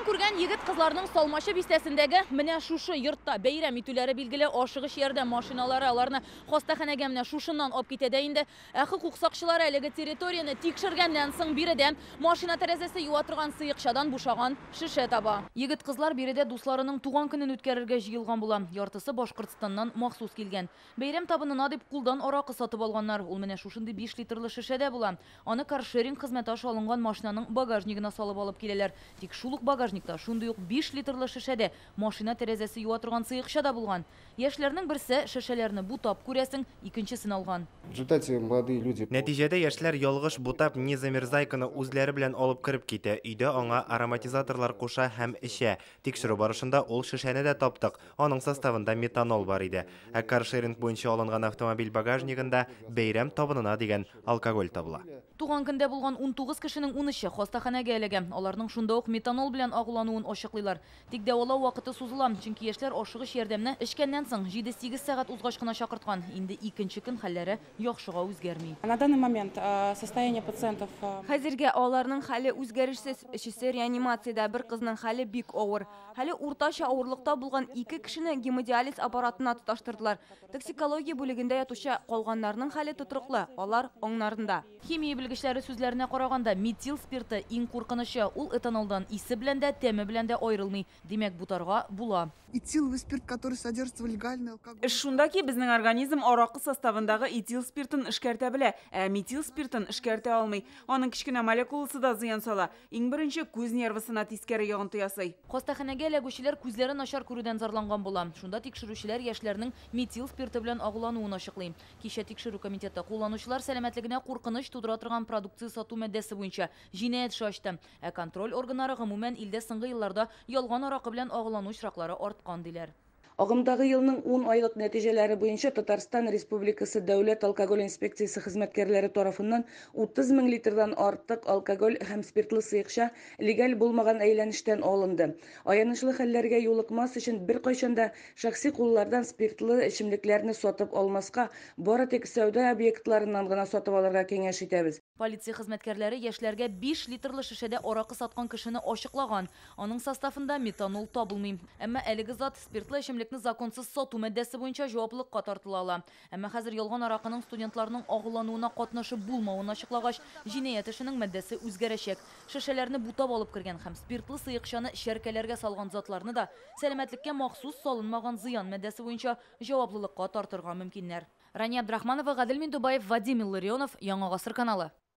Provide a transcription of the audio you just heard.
Күздән күргән егет кызларның Салмашы бистәсендәге менә шушы йортта бәйрәм итүләре билгеле, ашыгыш ярдәм машиналары аларны хастаханәгә менә шушыннан алып китә инде. Хокук сакчылары әлеге территорияны тикшергәннән соң биредән машина тәрәзәсе юа торган сыекчадан бушаган шешә таба. Егет кызлар биредә дусларының туган көнен үткәрергә җыелган була. Яртысы Башкортстаннан махсус килгән. Бәйрәм табынына дип кулдан аракы сатып алганнар. Ул менә шушындый 5 литрлы шешәдә була. Аны каршеринг хезмәте аша алынган машинаның багажнигына салып алып киләләр. Тик шул ук багажникта шундый ук 5 литрлы шешәдә машина тәрәзәсе юа торган сыекча да булган. Яшьләрнең берсе шешәләрне бутап күрәсең, икенчесен алган. Нәтиҗәдә яшьләр ялгыш бутап незамерзайканы үзләре белән алып кирип китә. Өйдә аңа ароматизаторлар куша һәм эчә. Тикшерү барышында ул шешәне дә таптык. Аның составында метанол бар иде. Ә каршеринг буенча алынган автомобиль багажнигында бәйрәм табынына дигән алкоголь табыла. Туган көндә булган 19 кешенең 13-е хастаханәгә эләгә. Аларның шунда ук метанол белән агулануын ачыклыйлар. Тик дәвалау вакыты сузыла, чөнки яшьләр ашыгыш ярдәмне эшкәннән соң 7-8 сәгать узгач кына чакырткан. Инде икенче көн хәлләре яхшыга үзгәрми. На данный момент состояние пациентов... Хәзергә аларның хәле үзгәрешсез. Өчесе реанимациядә, бер кызның хәле бик авыр. Хәле уртача авырлыкта булган 2 кешене гемодиализ аппаратына тоташтырдылар. Токсикология бүлегендә ятучы калганнарның хәле тотрыклы, алар аңнарында. Химия белгечләре сүзләренә караганда, метил спирты иң куркынычы. Ул этанолдан исе белән дә, тәме белән дә аерылмый. Димәк, бутарга була. Этиловый спирт, который содержится в легальной алкоголе. Шунда ки безнең организм аракы составындагы этил спиртын эшкәртә белә, ә метил спиртын эшкәртә алмый. Аның кичкенә молекуласы да зыян сала. Иң беренче күз нервысына тискәре ягынты ясый. Хастаханәгә эләгүчеләр күзләре начар күрүдән зарланган була. Шунда тикшерүчеләр яшьләрнең метил спирты белән агулануын ачыклый. Кичә тикшерү комитеты кулланучылар сәламәтлегенә куркыныч тудыра торган продукция сату мәддәсе буенча җинаять эше ачты. Ә контроль органнары гомумән илдә соңгы елларда ялган аракы белән агулану очраклары арткан диләр. Агымдагы елның 10 айлык нәтиҗәләре буенча Татарстан Республикасы Дәүләт алкоголь инспекциясе хезмәткәрләре тарафыннан 30 мең литрдан артык алкоголь һәм спиртлы сыекча легаль булмаган әйләнештән алынды. Аянычлы хәлләргә юлыкмас өчен беркайчанда шәхси куллардан спиртлы эчемлекләрне сатып алмаска, бары тик сәүдә объектларыннан гына сатып алырга киңәш итәбез. Полиция хезмәткәрләре яшьләргә 5 литрлы шешәдә аракы саткан кешене ачыклаган. Аның составында метанол табылмый. Әмма әлеге зат спиртлы эчемлекне законсыз сату мәддәсе буенча җаваплылыкка тартыла ала. Әмма хәзер ялган аракының студентларның агулануына катнашып булмавын ачыклагач, җинаять эшенең мәддәсе үзгәрәчәк. Шешәләрне бутап алып кергән һәм спиртлы сыекчаны шәркәләргә салган затларны да сәламәтлеккә махсус салынмаган зыян мәддәсе буенча җаваплылыкка тартырга мөмкиннәр. Рания Абдрахманова, Гадел Миндубаев, Вадим Илларионов, Яңа гасыр каналы.